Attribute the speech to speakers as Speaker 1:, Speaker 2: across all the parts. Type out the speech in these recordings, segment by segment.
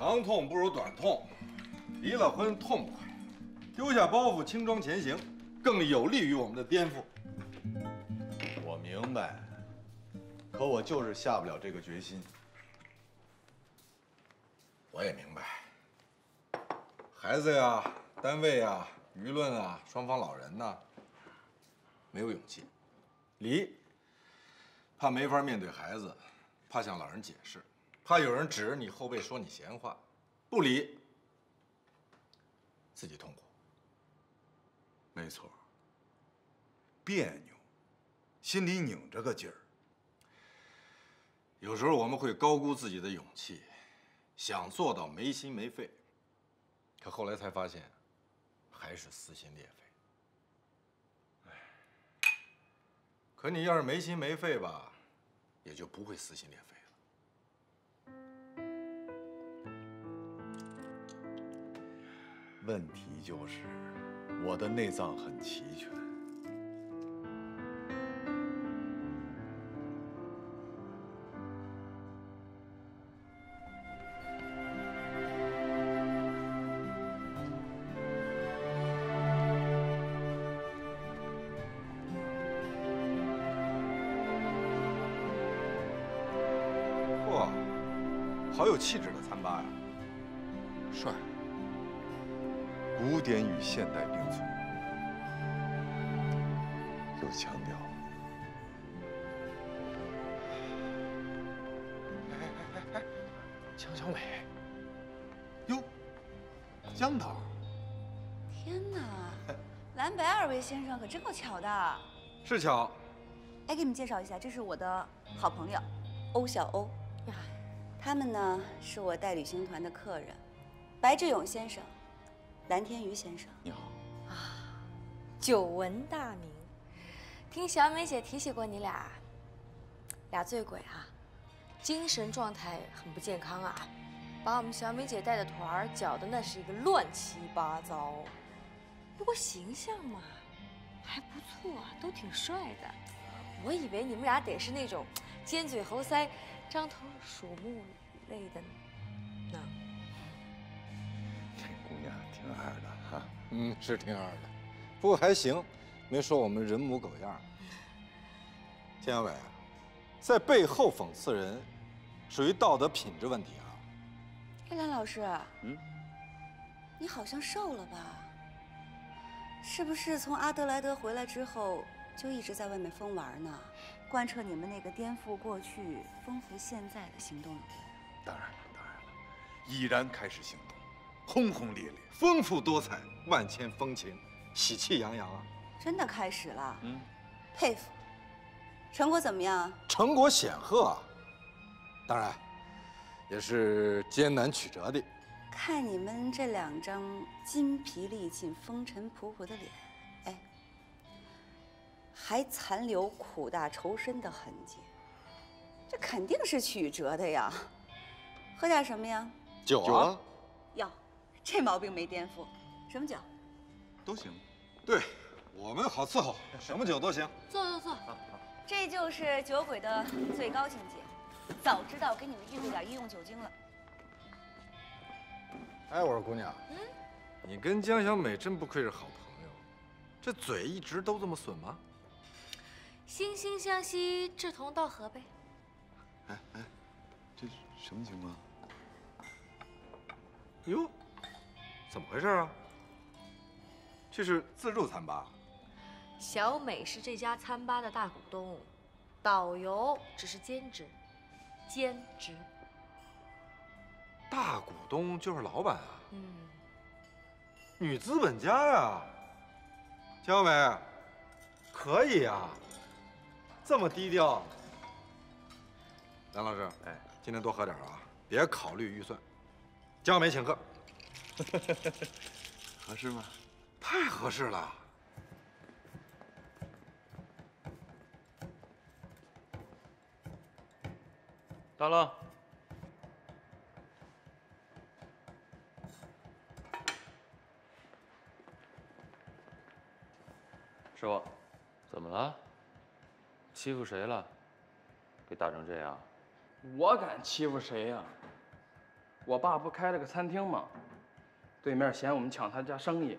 Speaker 1: 长痛不如短痛，离了婚痛快，丢下包袱轻装前行，更有利于我们的颠覆。
Speaker 2: 我明白，可我就是下不了这个决心。
Speaker 1: 我也明白，孩子呀、单位呀、舆论啊、双方老人呐，没有勇气离，怕没法面对孩子，怕向老人解释，怕有人指着你后背说你闲话；不离，自己痛苦。
Speaker 2: 没错，别扭，心里拧着个劲儿。
Speaker 1: 有时候我们会高估自己的勇气，想做到没心没肺，可后来才发现，还是撕心裂肺。可你要是没心没肺吧，也就不会撕心裂肺了。
Speaker 2: 问题就是我的内脏很齐全。
Speaker 1: 哇，好有气质的餐吧呀！
Speaker 2: 帅，古典与现代并存，有腔调。
Speaker 3: 江小美，哟，江导，
Speaker 4: 天哪，蓝白二位先生可真够巧的。
Speaker 1: 是巧。
Speaker 4: 哎，给你们介绍一下，这是我的好朋友欧小欧呀。他们呢是我带旅行团的客人，白志勇先生，蓝天瑜先生。
Speaker 2: 你好。
Speaker 5: 啊，久闻大名，听小美姐提起过你俩醉鬼啊，精神状态很不健康啊，把我们小美姐带的团儿搅得那是一个乱七八糟。不过形象嘛，还不错啊，都挺帅的。我以为你们俩得是那种尖嘴猴腮、獐头鼠目类的呢。
Speaker 2: 这姑娘挺二的哈。
Speaker 1: 是挺二的，不过还行，没说我们人模狗样。钱小伟，在背后讽刺人，属于道德品质问题啊。
Speaker 4: 哎，蓝老师，你好像瘦了吧？是不是从阿德莱德回来之后就一直在外面疯玩呢？贯彻你们那个颠覆过去、丰富现在的行动理念。
Speaker 2: 当然了，已然开始行动，轰轰烈烈，
Speaker 1: 丰富多彩，万千风情，喜气洋洋啊！
Speaker 4: 真的开始了，佩服。成果怎么样？
Speaker 1: 成果显赫啊，当然，也是艰难曲折的。
Speaker 4: 看你们这两张筋疲力尽、风尘仆仆的脸，哎，还残留苦大仇深的痕迹，这肯定是曲折的呀。喝点什么呀？
Speaker 1: 酒啊。
Speaker 4: 哟，这毛病没颠覆。什么酒？
Speaker 2: 都行。
Speaker 1: 对，我们好伺候，什么酒都行。
Speaker 5: 坐。
Speaker 4: 这就是酒鬼的最高境界。早知道给你们预备点医用酒精了。
Speaker 1: 哎，我说姑娘，你跟江小美真不愧是好朋友，这嘴一直都这么损吗？
Speaker 5: 惺惺相惜，志同道合呗。
Speaker 2: 哎，这是什么情况？
Speaker 1: 哟，怎么回事啊？这是自助餐吧？
Speaker 5: 小美是这家餐吧的大股东，导游只是兼职。
Speaker 1: 大股东就是老板啊？女资本家呀。江小美，可以呀，这么低调。梁老师，今天多喝点啊，别考虑预算。江小美请客。
Speaker 2: 合适吗？
Speaker 1: 太合适了。
Speaker 3: 到了。师傅，怎么了？欺负谁了？给打成这样？
Speaker 6: 我敢欺负谁呀？我爸不开了个餐厅吗？对面嫌我们抢他家生意，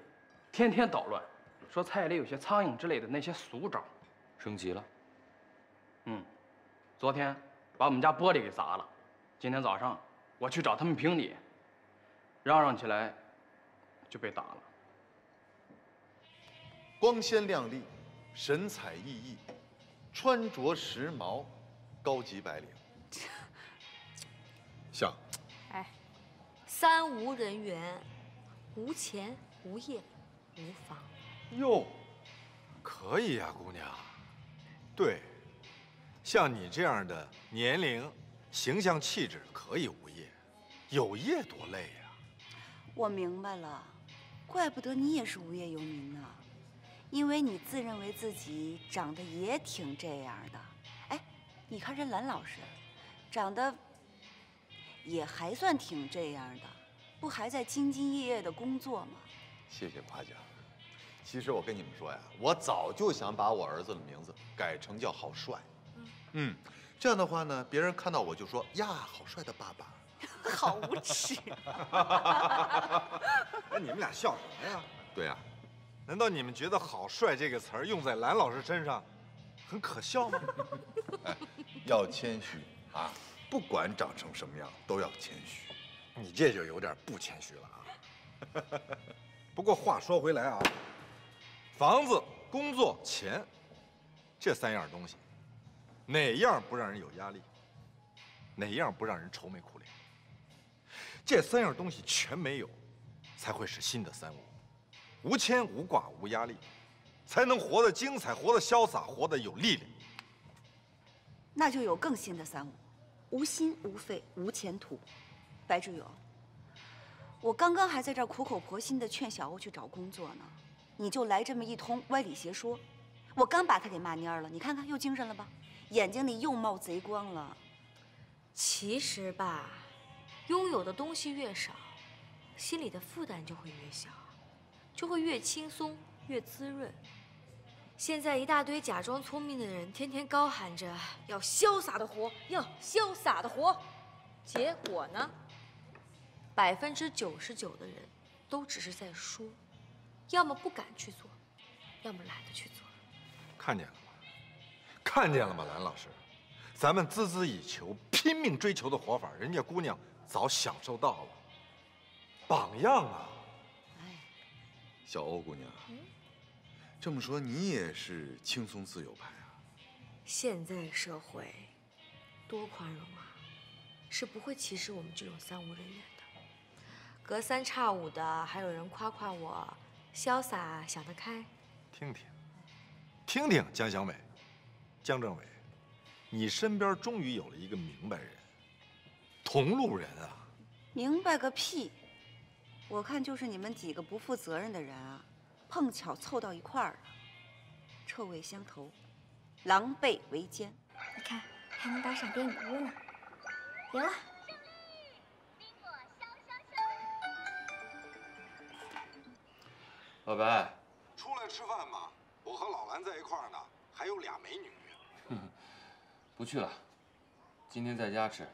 Speaker 6: 天天捣乱，说菜里有些苍蝇之类的那些俗招。
Speaker 3: 升级了。
Speaker 6: 昨天把我们家玻璃给砸了，今天早上我去找他们评理，嚷起来就被打了。
Speaker 2: 光鲜亮丽，神采奕奕，穿着时髦，高级白领。像，
Speaker 5: 哎，三无人员，无钱无业无房。
Speaker 1: 哟，可以呀，姑娘。对，像你这样的年龄、形象、气质，可以无业，有业多累呀。
Speaker 4: 我明白了，怪不得你也是无业游民呢，因为你自认为自己长得也挺这样的。哎，你看这兰老师，长得也还算挺这样的，不还在兢兢业业的工作吗？
Speaker 2: 谢谢夸奖。其实我跟你们说呀，我早就想把我儿子的名字改成叫郝帅。这样的话呢，别人看到我就说呀，好帅的爸爸。
Speaker 4: 好无耻！
Speaker 1: 哎，你们俩笑什么呀？
Speaker 2: 对呀，
Speaker 1: 难道你们觉得“好帅”这个词儿用在兰老师身上很可笑吗？
Speaker 2: 哎，要谦虚啊，不管长成什么样都要谦虚。
Speaker 1: 你这就有点不谦虚了啊。不过话说回来啊，房子、工作、钱，这三样东西，哪样不让人有压力？哪样不让人愁眉苦脸？这三样东西全没有，才会是新的三无：无牵无挂无压力，才能活得精彩，活得潇洒，活得有力量。
Speaker 4: 那就有更新的三无：无心无肺无前途。白志勇，我刚刚还在这儿苦口婆心地劝小欧去找工作呢，你就来这么一通歪理邪说，我刚把他给骂蔫了，你看看又精神了吧？眼睛里又冒贼光了。
Speaker 5: 其实吧，拥有的东西越少，心里的负担就会越小，就会越轻松越滋润。现在一大堆假装聪明的人，天天高喊着要潇洒的活，要潇洒的活，结果呢，99%的人都只是在说，要么不敢去做，要么懒得去做。
Speaker 1: 看见了吗？看见了吗，兰老师？咱们孜孜以求、拼命追求的活法，人家姑娘早享受到了。榜样啊！
Speaker 2: 小欧姑娘，这么说你也是轻松自由派啊？
Speaker 5: 现在社会多宽容啊，是不会歧视我们这种三无人员的。隔三差五的还有人夸夸我潇洒想得开。
Speaker 1: 听听，听听，江小美、江政委，你身边终于有了一个明白人，同路人啊！
Speaker 4: 明白个屁！我看就是你们几个不负责任的人啊，碰巧凑到一块儿了，臭味相投，狼狈为奸。
Speaker 7: 你看，还能打赏电影屋呢。赢了。
Speaker 3: 老白，
Speaker 1: 出来吃饭吧，我和老兰在一块儿呢，还有俩美女。
Speaker 3: 不去了，今天在家吃，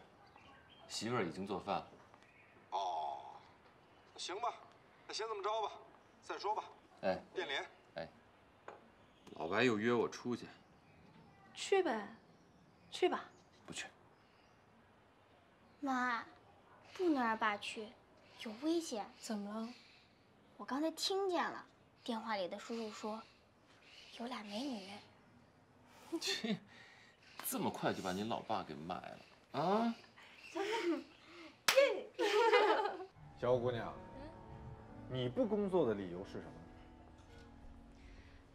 Speaker 3: 媳妇儿已经做饭了。
Speaker 1: 哦，行吧，那先这么着吧，再说吧。
Speaker 3: 哎，
Speaker 1: 变脸。
Speaker 3: 哎，老白又约我出去。
Speaker 7: 去呗，去吧。
Speaker 3: 不去。
Speaker 7: 妈，不能让爸去，有危险。
Speaker 8: 怎么了？
Speaker 7: 我刚才听见了，电话里的叔叔说，有俩美女。
Speaker 3: 切，这么快就把你老爸给卖了啊？
Speaker 1: 小姑娘，你不工作的理由是什么？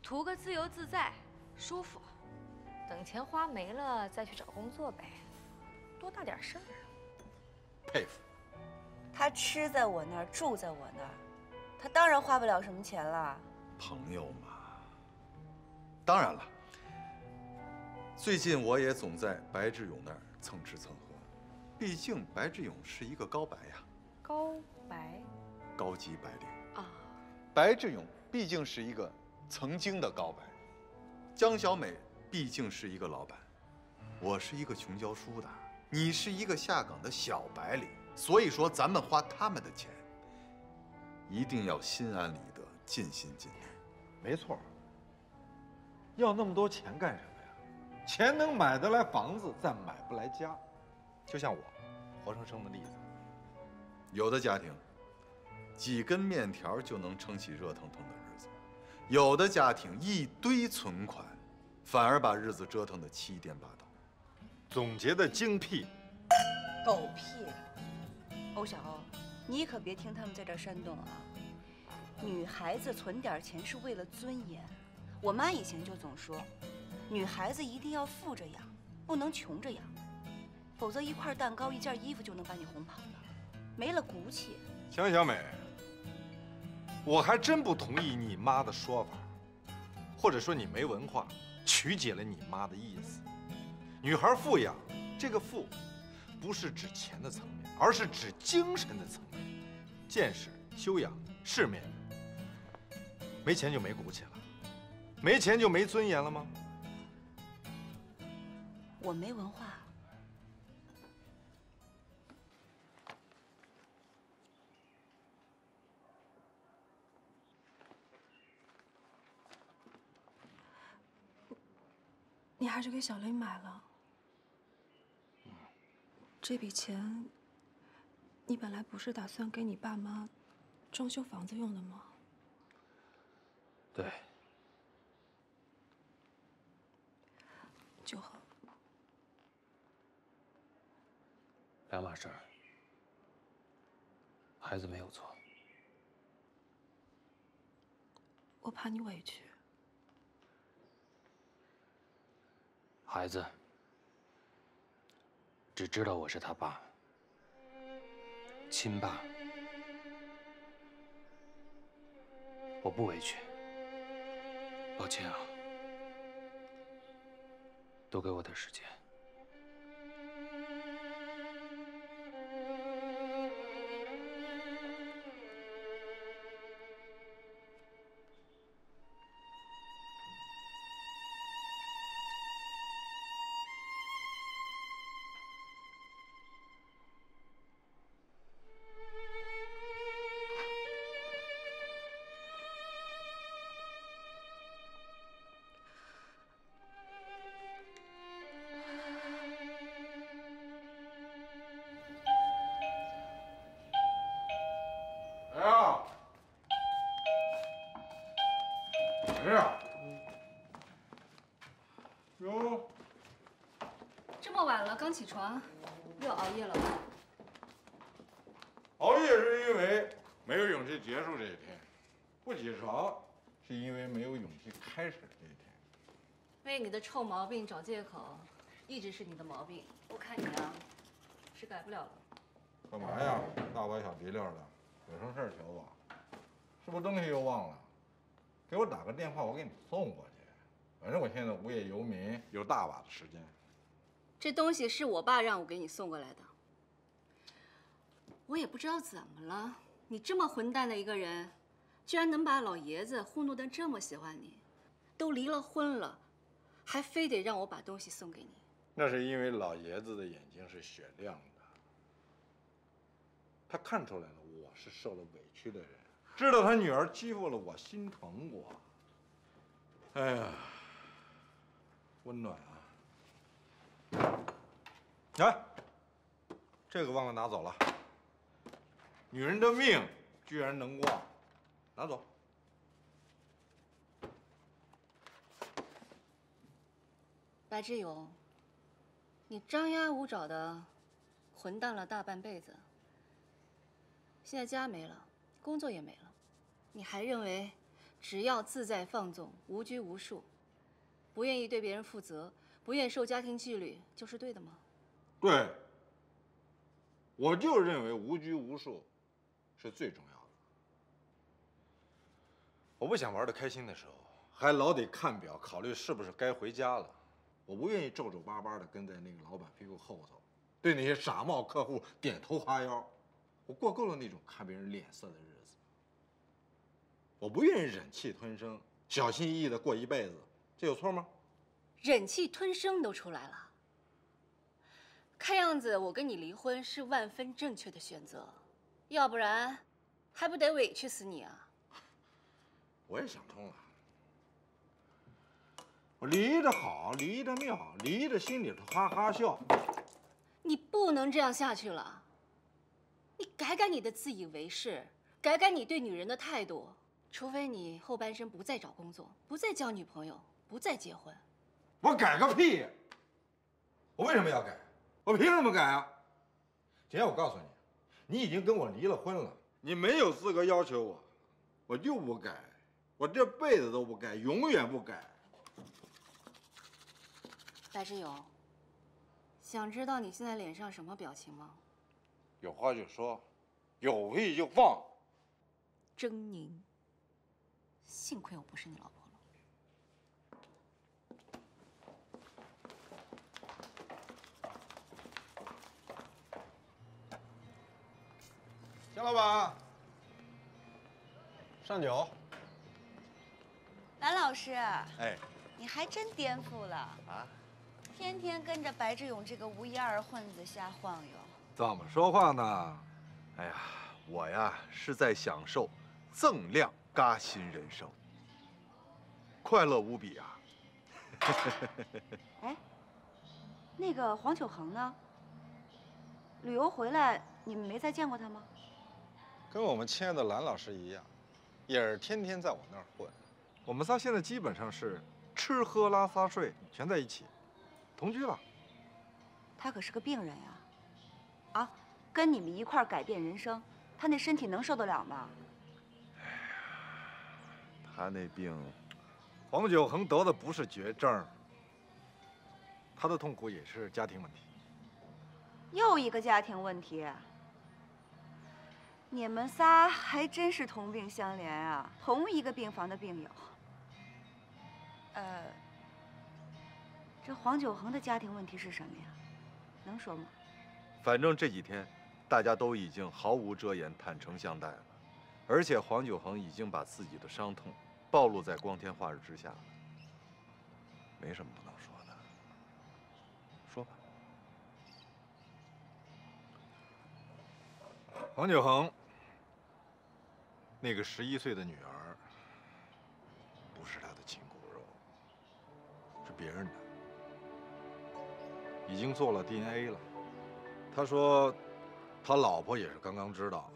Speaker 5: 图个自由自在，舒服，等钱花没了再去找工作呗，多大点事儿啊！
Speaker 1: 佩服。
Speaker 4: 他吃在我那儿，住在我那儿，他当然花不了什么钱了。
Speaker 2: 朋友嘛。当然了，最近我也总在白志勇那儿蹭吃蹭喝，毕竟白志勇是一个高白呀。
Speaker 5: 高白，
Speaker 2: 高级白领
Speaker 5: 啊。
Speaker 2: 白志勇毕竟是一个曾经的高白，江小美毕竟是一个老板，我是一个穷教书的，你是一个下岗的小白领。所以说咱们花他们的钱，一定要心安理得，尽心尽力。
Speaker 1: 没错。要那么多钱干什么呀？钱能买得来房子，但买不来家。就像我，活生生的例子。
Speaker 2: 有的家庭，几根面条就能撑起热腾腾的日子；有的家庭一堆存款，反而把日子折腾得七颠八倒。
Speaker 1: 总结的精辟。
Speaker 4: 狗屁！欧小欧，你可别听他们在这煽动啊！女孩子存点钱是为了尊严。我妈以前就总说，女孩子一定要富着养，不能穷着养，否则一块蛋糕、一件衣服就能把你哄跑了，没了骨气。
Speaker 1: 行，小美，我还真不同意你妈的说法，或者说你没文化，曲解了你妈的意思。女孩富养，这个富，不是指钱的层面，而是指精神的层面，见识、修养、世面。没钱就没骨气了。没钱就没尊严了吗？
Speaker 4: 我没文化。
Speaker 8: 你还是给小雷买了。这笔钱，你本来不是打算给你爸妈装修房子用的吗？
Speaker 6: 对。
Speaker 8: 就好。
Speaker 6: 两码事儿。孩子没有错。
Speaker 8: 我怕你委屈。
Speaker 6: 孩子只知道我是他爸，亲爸。我不委屈。抱歉啊。多给我点时间。
Speaker 1: 谁呀？哟，
Speaker 9: 这么晚了，刚起床，又熬夜了吧？
Speaker 1: 熬夜是因为没有勇气结束这一天，不起床是因为没有勇气开始这一天。
Speaker 9: 为你的臭毛病找借口，一直是你的毛病。我看你啊，是改不了了。
Speaker 1: 干嘛呀？大包小提溜的，有什么事儿求我？是不是东西又忘了？给我打个电话，我给你送过去。反正我现在无业游民，有大把的时间。
Speaker 9: 这东西是我爸让我给你送过来的。我也不知道怎么了，你这么混蛋的一个人，居然能把老爷子糊弄得这么喜欢你，都离了婚了，还非得让我把东西送给你。
Speaker 1: 那是因为老爷子的眼睛是雪亮的，他看出来了我是受了委屈的人，知道他女儿欺负了我，心疼我。哎呀，温暖啊！哎，这个忘了拿走了。女人的命居然能忘，拿走。
Speaker 9: 白志勇，你张牙舞爪的混蛋了大半辈子，现在家没了，工作也没了，你还认为只要自在放纵、无拘无束，不愿意对别人负责，不愿受家庭纪律，就是对的吗？
Speaker 1: 对，我就认为无拘无束是最重要的。我不想玩的开心的时候，还老得看表，考虑是不是该回家了。我不愿意皱皱巴巴的跟在那个老板屁股后头，对那些傻帽客户点头哈腰。我过够了那种看别人脸色的日子。我不愿意忍气吞声，小心翼翼的过一辈子，这有错吗？
Speaker 9: 忍气吞声都出来了。看样子我跟你离婚是万分正确的选择，要不然还不得委屈死你啊！
Speaker 1: 我也想通了，我离得好，离得妙，离着心里头哈哈笑。
Speaker 9: 你不能这样下去了，你改改你的自以为是，改改你对女人的态度。除非你后半生不再找工作，不再交女朋友，不再结婚。
Speaker 1: 我改个屁！我为什么要改？我凭什么改啊？姐，我告诉你，你已经跟我离了婚了，你没有资格要求我，我就不改，我这辈子都不改，永远不改。
Speaker 9: 白志勇，想知道你现在脸上什么表情吗？
Speaker 1: 有话就说，有屁就放。
Speaker 9: 狰狞。幸亏我不是你老婆了。
Speaker 1: 江老板，上酒。
Speaker 4: 蓝老师，
Speaker 2: 哎，
Speaker 4: 你还真颠覆了啊！天天跟着白志勇这个无一二混子瞎晃悠。
Speaker 1: 怎么说话呢？
Speaker 2: 哎呀，我呀是在享受锃亮嘎新人生，快乐无比啊！
Speaker 4: 哎，那个黄九恒呢？旅游回来，你们没再见过他吗？
Speaker 1: 跟我们亲爱的蓝老师一样，也是天天在我那儿混。我们仨现在基本上是吃喝拉撒睡全在一起，同居了。
Speaker 4: 他可是个病人呀！啊，跟你们一块儿改变人生，他那身体能受得了吗？
Speaker 2: 哎呀，他那病，
Speaker 1: 黄九恒得的不是绝症，他的痛苦也是家庭问题。
Speaker 4: 又一个家庭问题。你们仨还真是同病相怜啊，同一个病房的病友。这黄九恒的家庭问题是什么呀？能说吗？
Speaker 2: 反正这几天，大家都已经毫无遮掩、坦诚相待了，而且黄九恒已经把自己的伤痛暴露在光天化日之下了，没什么不能说的。说吧。
Speaker 1: 黄九恒，那个11岁的女儿，不是他的亲骨肉，是别人的，已经做了 DNA 了。他说，他老婆也是刚刚知道，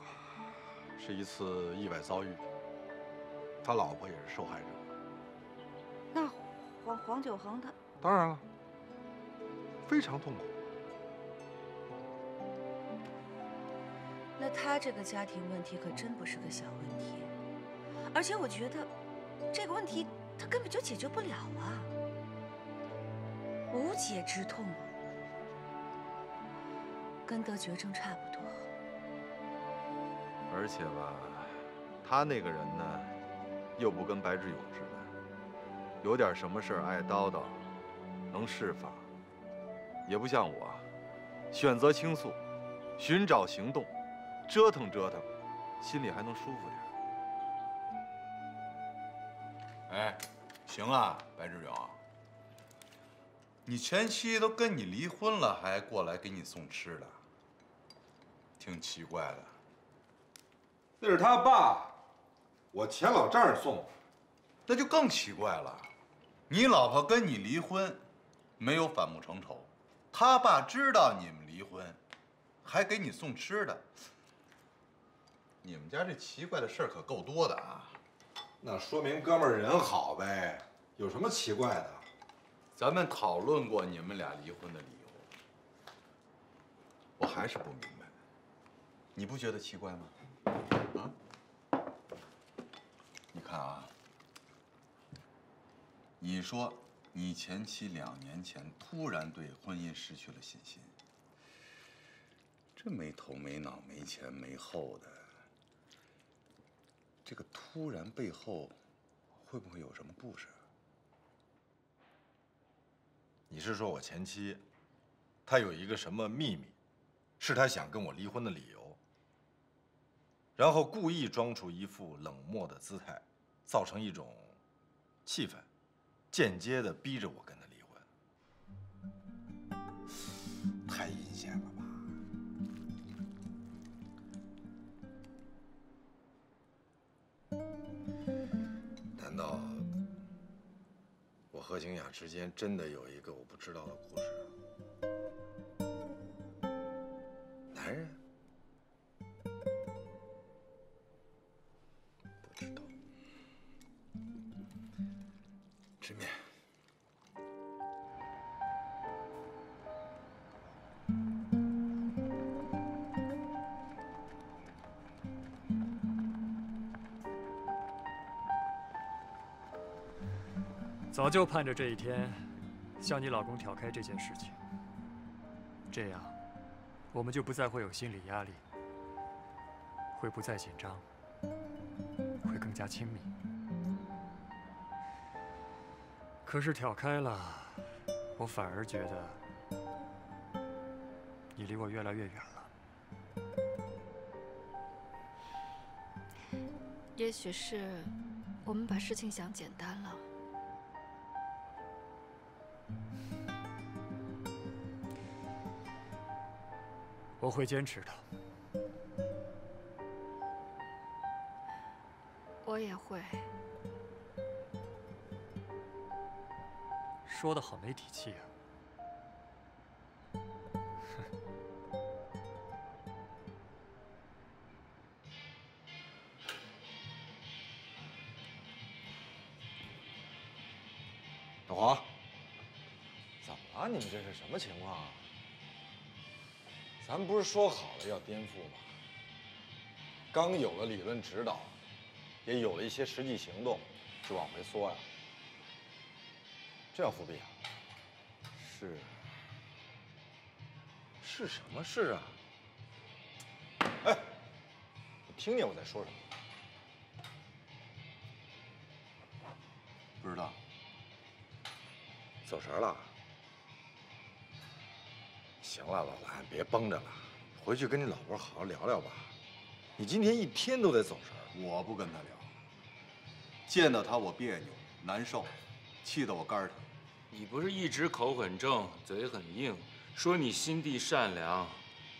Speaker 1: 是一次意外遭遇，他老婆也是受害者。
Speaker 4: 那黄九恒他……
Speaker 1: 当然了，非常痛苦。
Speaker 4: 那他这个家庭问题可真不是个小问题，而且我觉得这个问题他根本就解决不了啊，无解之痛，跟得绝症差不多。
Speaker 2: 而且吧，他那个人呢，又不跟白志勇似的，有点什么事儿爱叨叨，能释法，也不像我，选择倾诉，寻找行动。折腾折腾，心里还能舒服点。
Speaker 10: 哎，行啊，白志勇，你前妻都跟你离婚了，还过来给你送吃的，挺奇怪的。
Speaker 1: 那是他爸，我前老丈人送。
Speaker 10: 那就更奇怪了，你老婆跟你离婚，没有反目成仇，他爸知道你们离婚，还给你送吃的。你们家这奇怪的事儿可够多的啊！
Speaker 1: 那说明哥们儿人好呗，有什么奇怪的？
Speaker 10: 咱们讨论过你们俩离婚的理由，我还是不明白，你不觉得奇怪吗？啊？你看啊，你说你前妻2年前突然对婚姻失去了信心，这没头没脑、没前没后的。这个突然背后，会不会有什么故事啊？
Speaker 1: 你是说我前妻，她有一个什么秘密，是她想跟我离婚的理由，然后故意装出一副冷漠的姿态，造成一种气氛，间接的逼着我跟她离婚。太阴险和晴雅之间真的有一个我不知道的故事？男人？不知道。吃面。
Speaker 11: 早就盼着这一天，向你老公挑开这件事情。这样，我们就不再会有心理压力，会不再紧张，会更加亲密。可是挑开了，我反而觉得你离我越来越远了。
Speaker 12: 也许是我们把事情想简单了。
Speaker 11: 我会坚持的。
Speaker 12: 我也会。
Speaker 11: 说得好没底气啊！
Speaker 1: 小华，怎么了？你们这是什么情况啊？咱不是说好了要颠覆吗？刚有了理论指导，也有了一些实际行动，就往回缩呀？这要复辟啊？是什么事啊？哎，你听见我在说什么？
Speaker 2: 不知道。
Speaker 1: 走神了。行了，老蓝，别绷着了，回去跟你老婆好好聊聊吧。你今天一天都在走神。
Speaker 2: 我不跟他聊，见到他我别扭难受，气得我肝儿疼。
Speaker 3: 你不是一直口很正，嘴很硬，说你心地善良，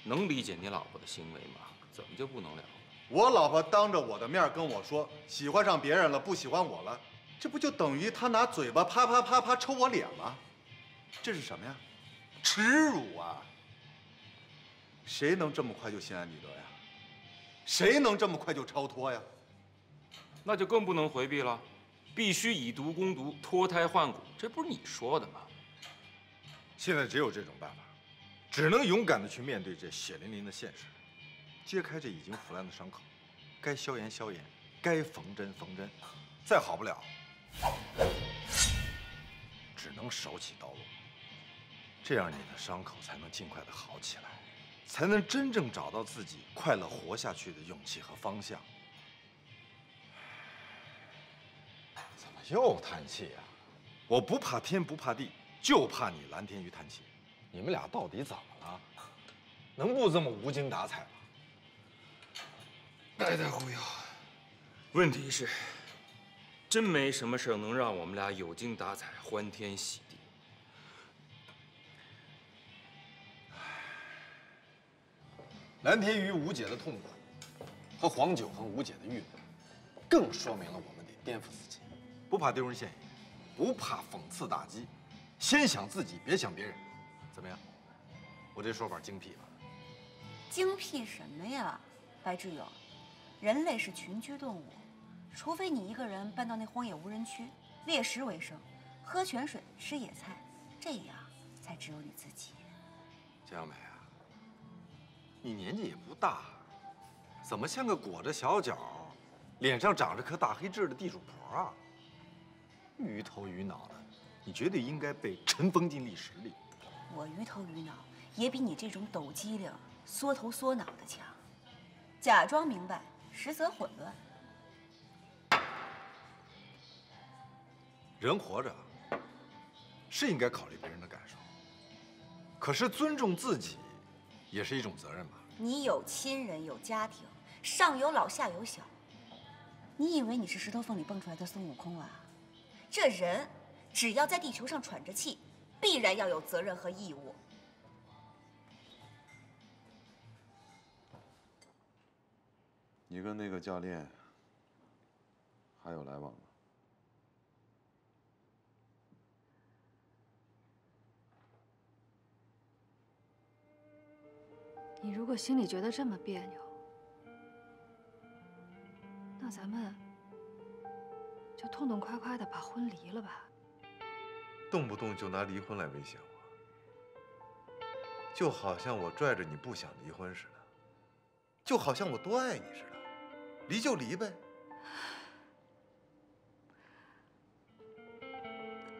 Speaker 3: 能理解你老婆的行为吗？怎么就不能聊了？
Speaker 2: 我老婆当着我的面跟我说喜欢上别人了，不喜欢我了，这不就等于她拿嘴巴啪啪啪啪抽我脸吗？这是什么呀？耻辱啊！谁能这么快就心安理得呀？谁能这么快就超脱呀？
Speaker 3: 那就更不能回避了，必须以毒攻毒，脱胎换骨，这不是你说的吗？
Speaker 1: 现在只有这种办法，只能勇敢地去面对这血淋淋的现实，揭开这已经腐烂的伤口，该消炎消炎，该缝针缝针，再好不了，只能手起刀落。这样你的伤口才能尽快的好起来，才能真正找到自己快乐活下去的勇气和方向。怎么又叹气呀？我不怕天不怕地，就怕你蓝天鱼叹气。你们俩到底怎么了？能不这么无精打采吗？
Speaker 3: 白带忽悠。问题是，真没什么事能让我们俩有精打采、欢天喜地。
Speaker 1: 蓝天鱼无解的痛苦，和黄九恒无解的郁闷，更说明了我们得颠覆自己，不怕丢人现眼，不怕讽刺打击，先想自己，别想别人。怎么样？我这说法精辟吧？
Speaker 4: 精辟什么呀，白志勇？人类是群居动物，除非你一个人搬到那荒野无人区，猎食为生，喝泉水，吃野菜，这样才只有你自己。
Speaker 1: 江美啊，你年纪也不大，怎么像个裹着小脚、脸上长着颗大黑痣的地主婆啊？鱼头鱼脑的，你绝对应该被尘封进历史里。
Speaker 4: 我鱼头鱼脑也比你这种抖机灵、缩头缩脑的强，假装明白，实则混乱。
Speaker 1: 人活着是应该考虑别人的感受，可是尊重自己也是一种责任吧？
Speaker 4: 你有亲人，有家庭，上有老下有小，你以为你是石头缝里蹦出来的孙悟空啊？这人只要在地球上喘着气，必然要有责任和义务。
Speaker 2: 你跟那个教练还有来往吗？
Speaker 12: 心里觉得这么别扭，那咱们就痛痛快快的把婚离了吧。
Speaker 2: 动不动就拿离婚来威胁我，就好像我拽着你不想离婚似的，就好像我多爱你似的，离就离呗。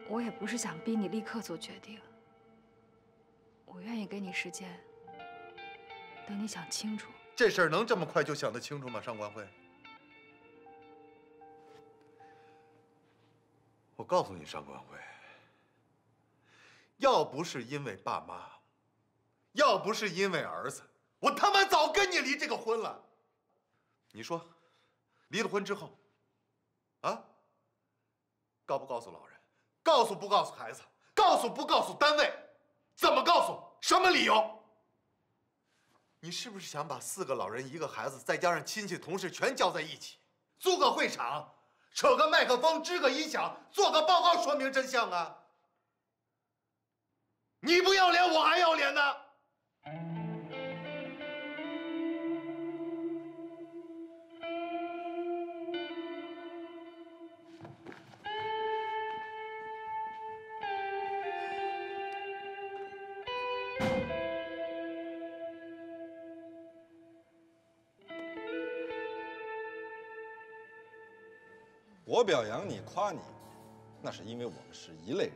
Speaker 12: 我也不是想逼你立刻做决定，我愿意给你时间，等你想清楚。
Speaker 2: 这事儿能这么快就想得清楚吗？上官慧，我告诉你，上官慧，要不是因为爸妈，要不是因为儿子，我他妈早跟你离这个婚了。你说，离了婚之后，啊，告不告诉老人？告诉不告诉孩子？告诉不告诉单位？怎么告诉？什么理由？你是不是想把4个老人1个孩子，再加上亲戚同事全叫在一起，租个会场，扯个麦克风，支个音响，做个报告说明真相啊？你不要脸，我还要脸呢！
Speaker 1: 我表扬你、夸你，那是因为我们是一类人，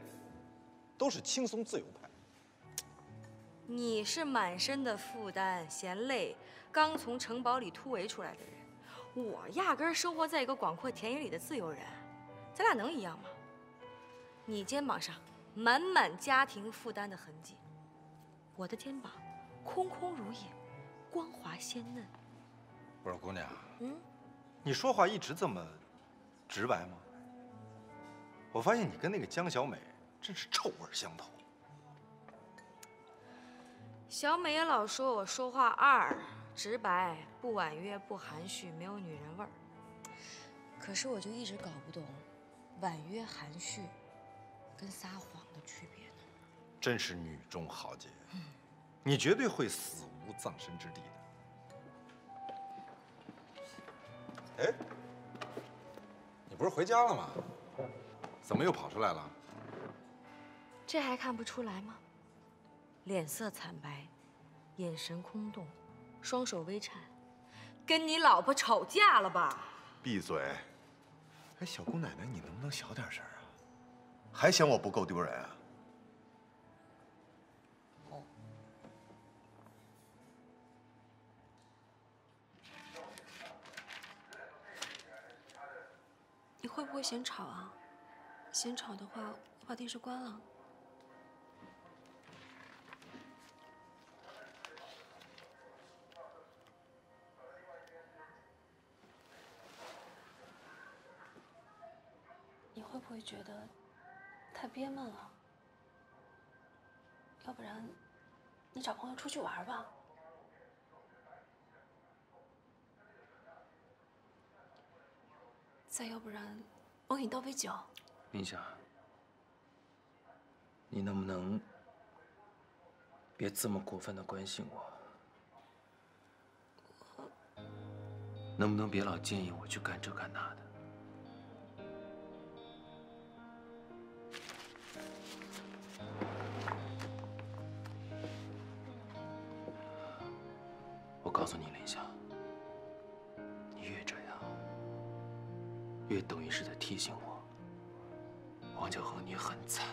Speaker 1: 都是轻松自由派。
Speaker 5: 你是满身的负担，嫌累，刚从城堡里突围出来的人，我压根儿生活在一个广阔田野里的自由人，咱俩能一样吗？你肩膀上满满家庭负担的痕迹，我的肩膀空空如也，光滑鲜嫩。
Speaker 1: 不是姑娘，你说话一直这么直白吗？我发现你跟那个江小美真是臭味相投。
Speaker 5: 小美也老说我说话二，直白，不婉约，不含蓄，没有女人味儿。可是我就一直搞不懂，婉约含蓄跟撒谎的区别呢。
Speaker 1: 真是女中豪杰，你绝对会死无葬身之地的。哎，你不是回家了吗？怎么又跑出来了？
Speaker 5: 这还看不出来吗？脸色惨白，眼神空洞，双手微颤，跟你老婆吵架了吧？
Speaker 2: 闭嘴！哎，小姑奶奶，你能不能小点声啊？还嫌我不够丢人啊？
Speaker 8: 你会不会嫌吵啊？嫌吵的话，我把电视关了。你会不会觉得太憋闷了？要不然，你找朋友出去玩吧。再要不然，我给你倒杯酒。
Speaker 6: 林夏，你能不能别这么过分的关心我？能不能别老建议我去干这干那的？我告诉你，林夏，你越这样，越等于是在提醒我，王小恒，你很惨，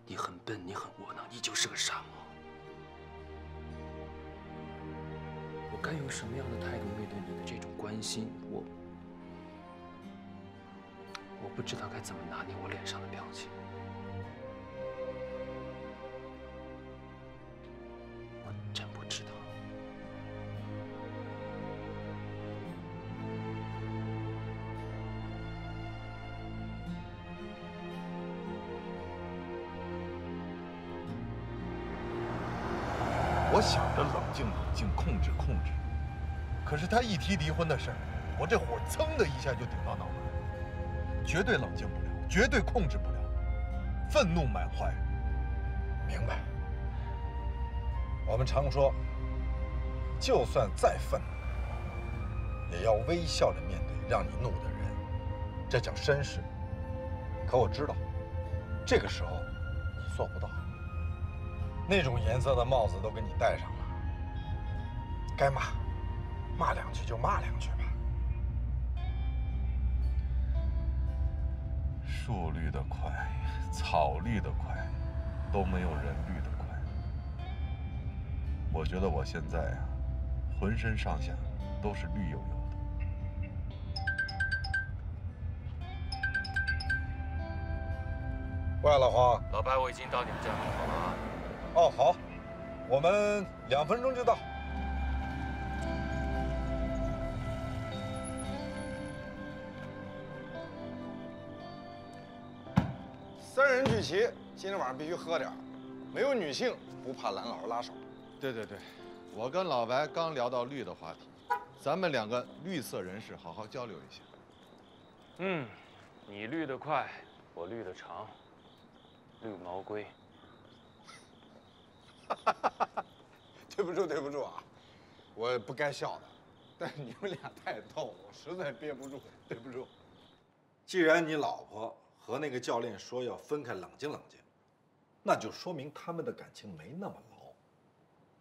Speaker 6: 你很笨，你很窝囊，你就是个傻帽。我该用什么样的态度面对你的这种关心？我不知道该怎么拿捏我脸上的表情。我真不知道。
Speaker 2: 我想着冷静冷静，控制控制，可是他一提离婚的事儿，我这火噌的一下就顶到脑门，绝对冷静不了，绝对控制不了，愤怒满怀。
Speaker 1: 明白。我们常说，就算再愤怒，也要微笑着面对让你怒的人，这叫绅士。可我知道，这个时候你做不到。那种颜色的帽子都给你戴上了，该骂，骂两句就骂两句吧。
Speaker 2: 树绿得快，草绿得快，都没有人绿得快。我觉得我现在啊，浑身上下都是绿油油的。
Speaker 1: 喂，老黄。
Speaker 3: 老白，我已经到你们家门口了啊。
Speaker 1: 哦，好，我们2分钟就到。3人聚齐，今天晚上必须喝点儿，没有女性不怕蓝老师拉手。
Speaker 10: 对，我跟老白刚聊到绿的话题，咱们2个绿色人士好好交流一下。
Speaker 3: 你绿得快，我绿得长，绿毛龟。
Speaker 1: 对不住啊，我不该笑的，但是你们俩太逗了，我实在憋不住，对不住。既然你老婆和那个教练说要分开，冷静冷静，那就说明他们的感情没那么牢。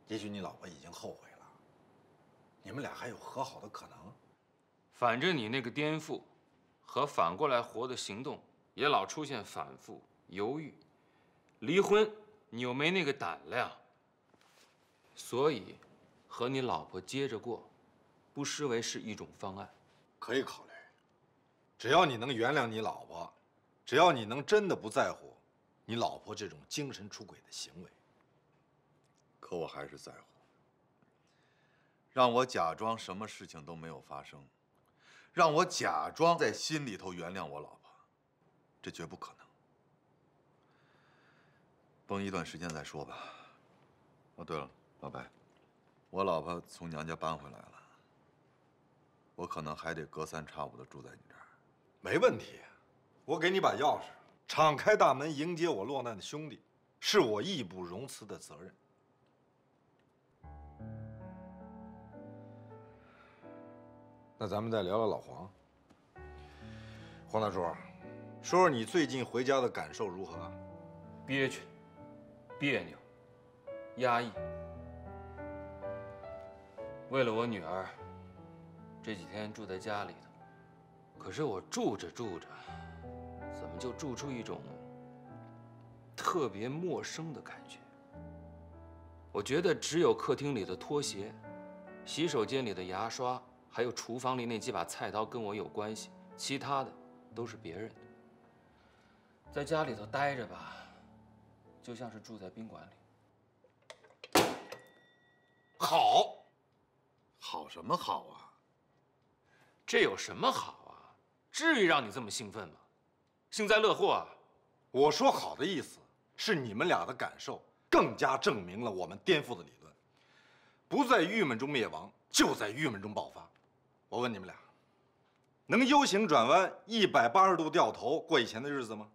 Speaker 1: 也许你老婆已经后悔了，你们俩还有和好的可能。
Speaker 3: 反正你那个颠覆和反过来活的行动也老出现反复犹豫，离婚你又没那个胆量，所以和你老婆接着过，不失为是一种方案，
Speaker 1: 可以考虑。只要你能原谅你老婆，只要你能真的不在乎你老婆这种精神出轨的行为。
Speaker 2: 可我还是在乎。让我假装什么事情都没有发生，让我假装在心里头原谅我老婆，这绝不可能。绷一段时间再说吧。哦，对了，老白，我老婆从娘家搬回来了，我可能还得隔3差5的住在你这儿。
Speaker 1: 没问题，我给你把钥匙，敞开大门迎接我落难的兄弟，是我义不容辞的责任。那咱们再聊聊老黄。黄大叔，说说你最近回家的感受如何？
Speaker 3: 憋屈、别扭、压抑。为了我女儿，这几天住在家里头，可是我住着住着，怎么就住出一种特别陌生的感觉？我觉得只有客厅里的拖鞋、洗手间里的牙刷，还有厨房里那几把菜刀跟我有关系，其他的都是别人的。在家里头待着吧，就像是住在宾馆里。
Speaker 2: 好什么好啊？
Speaker 3: 这有什么好啊？至于让你这么兴奋吗？幸灾乐祸啊！
Speaker 1: 我说好的意思是你们俩的感受更加证明了我们颠覆的理论，不在郁闷中灭亡，就在郁闷中爆发。我问你们俩，能 U 型转弯180度掉头过以前的日子吗？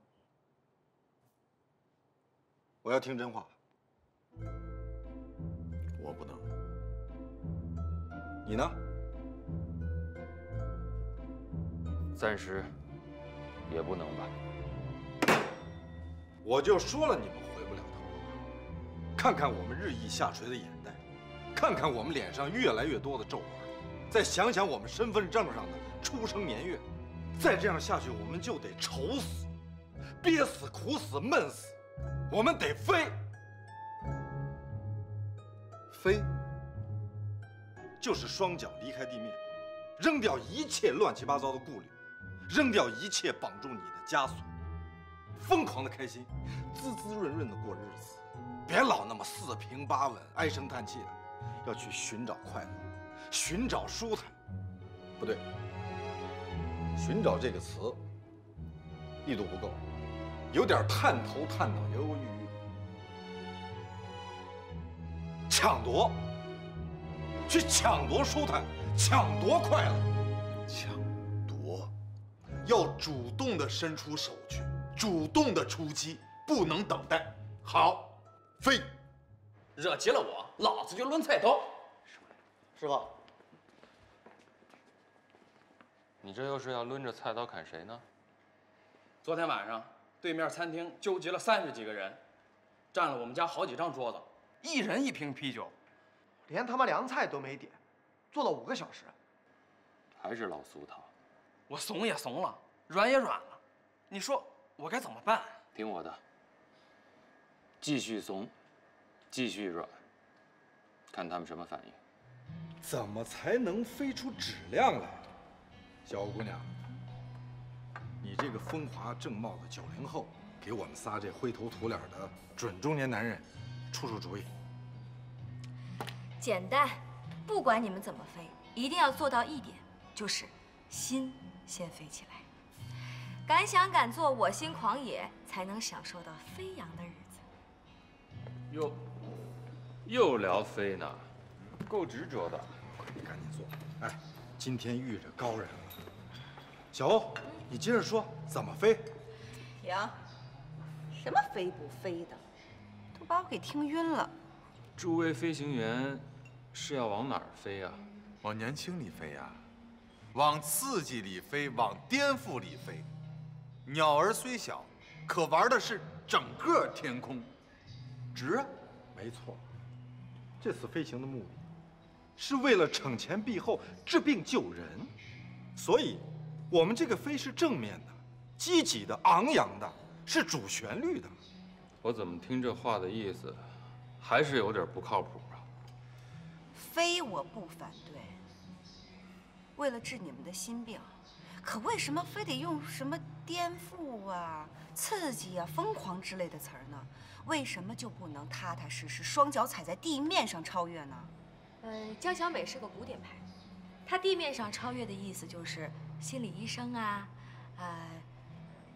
Speaker 1: 我要听真话。
Speaker 2: 我不能。
Speaker 1: 你呢？
Speaker 3: 暂时也不能吧。
Speaker 1: 我就说了，你们回不了头了。看看我们日益下垂的眼袋，看看我们脸上越来越多的皱纹，再想想我们身份证上的出生年月，再这样下去，我们就得愁死、憋死、苦死、闷死，我们得飞。飞，就是双脚离开地面，扔掉一切乱七八糟的顾虑，扔掉一切绑住你的枷锁，疯狂的开心，滋滋润润的过日子，别老那么四平八稳、唉声叹气的，要去寻找快乐，寻找舒坦。不对，寻找这个词力度不够，有点探头探脑、犹犹豫豫。抢夺，去抢夺舒坦，抢夺快乐。
Speaker 2: 抢夺，要主动的伸出手去，主动的出击，不能等待。好，飞。
Speaker 6: 惹急了我，老子就抡菜刀。
Speaker 13: 师傅，
Speaker 3: 你这又是要抡着菜刀砍谁呢？
Speaker 13: 昨天晚上对面餐厅纠集了30几个人，占了我们家好几张桌子，1人1瓶啤酒，
Speaker 14: 连他妈凉菜都没点，做了5个小时。
Speaker 3: 还是老俗套。
Speaker 13: 我怂也怂了，软也软了，你说我该怎么办？
Speaker 3: 听我的，继续怂，继续软，看他们什么反应。
Speaker 1: 怎么才能飞出质量来？小姑娘，你这个风华正茂的90后，给我们仨这灰头土脸的准中年男人出主意。
Speaker 5: 简单，不管你们怎么飞，一定要做到一点，就是心先飞起来。敢想敢做，我心狂野，才能享受到飞扬的日子。
Speaker 3: 又聊飞呢，够执着的。
Speaker 1: 你赶紧做。哎，今天遇着高人了。小欧，你接着说怎么飞？
Speaker 4: 停！什么飞不飞的，都把我给听晕了。
Speaker 3: 诸位飞行员是要往哪儿飞呀？
Speaker 2: 往年轻里飞呀，往刺激里飞，往颠覆里飞。鸟儿虽小，可玩的是整个天空，值啊！
Speaker 1: 没错，这次飞行的目的是为了惩前毖后、治病救人，所以我们这个飞是正面的、积极的、昂扬的，是主旋律的。
Speaker 3: 我怎么听这话的意思，还是有点不靠谱啊？
Speaker 4: 飞我不反对，为了治你们的心病，可为什么非得用什么颠覆啊、刺激啊、疯狂之类的词儿呢？为什么就不能踏踏实实、双脚踩在地面上超越呢？
Speaker 5: 江小美是个古典派，她地面上超越的意思就是心理医生啊，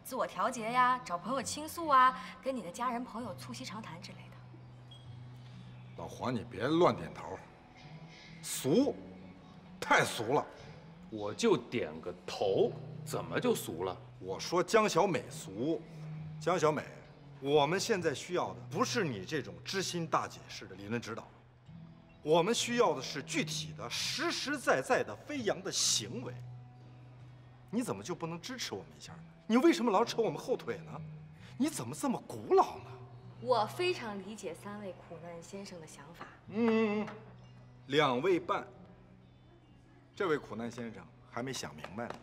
Speaker 5: 自我调节呀，找朋友倾诉啊，跟你的家人朋友促膝长谈之类的。
Speaker 1: 老黄，你别乱点头，俗，太俗了。
Speaker 3: 我就点个头，怎么就俗了？
Speaker 1: 我说江小美俗，江小美，我们现在需要的不是你这种知心大姐式的理论指导，我们需要的是具体的、实实在在的飞扬的行为。你怎么就不能支持我们一下呢？你为什么老扯我们后腿呢？你怎么这么古老呢？
Speaker 5: 我非常理解3位苦难先生的想法。
Speaker 1: 2位半。这位苦难先生还没想明白呢。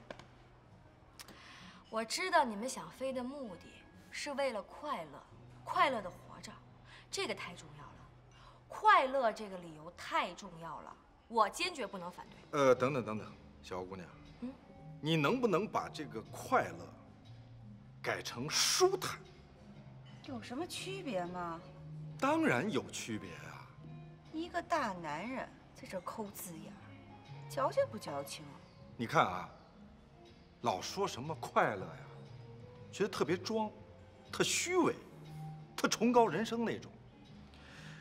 Speaker 5: 我知道你们想飞的目的是为了快乐，快乐的活着，这个太重要了。快乐这个理由太重要了，我坚决不能反对。
Speaker 1: 等等，小姑娘，你能不能把这个快乐改成舒坦？
Speaker 4: 有什么区别吗？
Speaker 1: 当然有区别啊！
Speaker 4: 一个大男人在这抠字眼儿，矫情不矫情？
Speaker 1: 你看啊，老说什么快乐呀，觉得特别装，特虚伪，特崇高人生那种。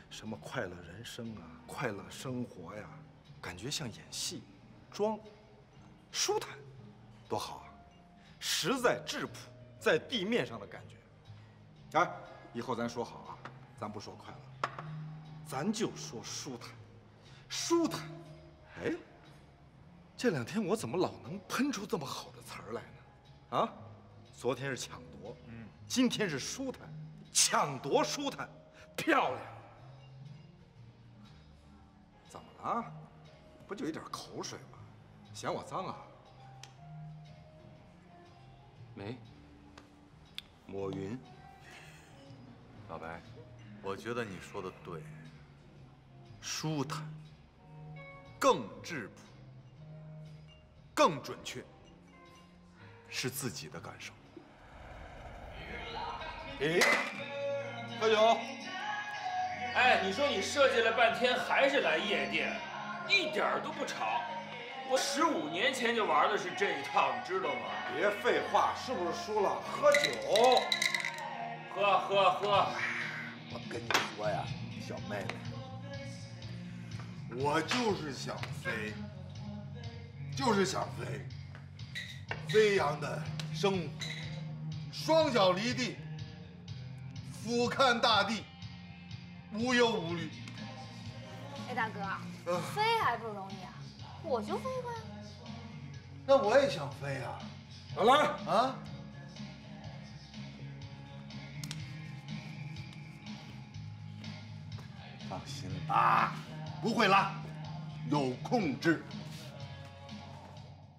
Speaker 1: 什么快乐人生啊，快乐生活呀，感觉像演戏，装，舒坦，多好啊！实在质朴，在地面上的感觉。哎，以后咱说好啊，咱不说快乐，咱就说舒坦，舒坦。哎，这2天我怎么老能喷出这么好的词儿来呢？啊，昨天是抢夺，今天是舒坦，抢夺舒坦，漂亮。怎么了？不就一点口水吗？嫌我脏啊？
Speaker 3: 没，抹匀。
Speaker 2: 老白，我觉得你说的对，舒坦，更质朴，更准确，是自己的感受。
Speaker 1: 喝酒。
Speaker 6: 哎，你说你设计了半天还是来夜店，一点儿都不吵。我15年前就玩的是这一套，你知道吗？
Speaker 1: 别废话，是不是输了？喝酒。
Speaker 6: 喝。
Speaker 10: 我跟你说呀，小妹妹，我就是想飞，就是想飞，飞扬的生活，双脚离地，俯瞰大地，无忧无虑。
Speaker 5: 哎，大哥，飞还不容易啊，我就飞过呀。
Speaker 10: 那我也想飞啊！
Speaker 1: 老来
Speaker 10: 啊！放心吧，不会拉，有控制。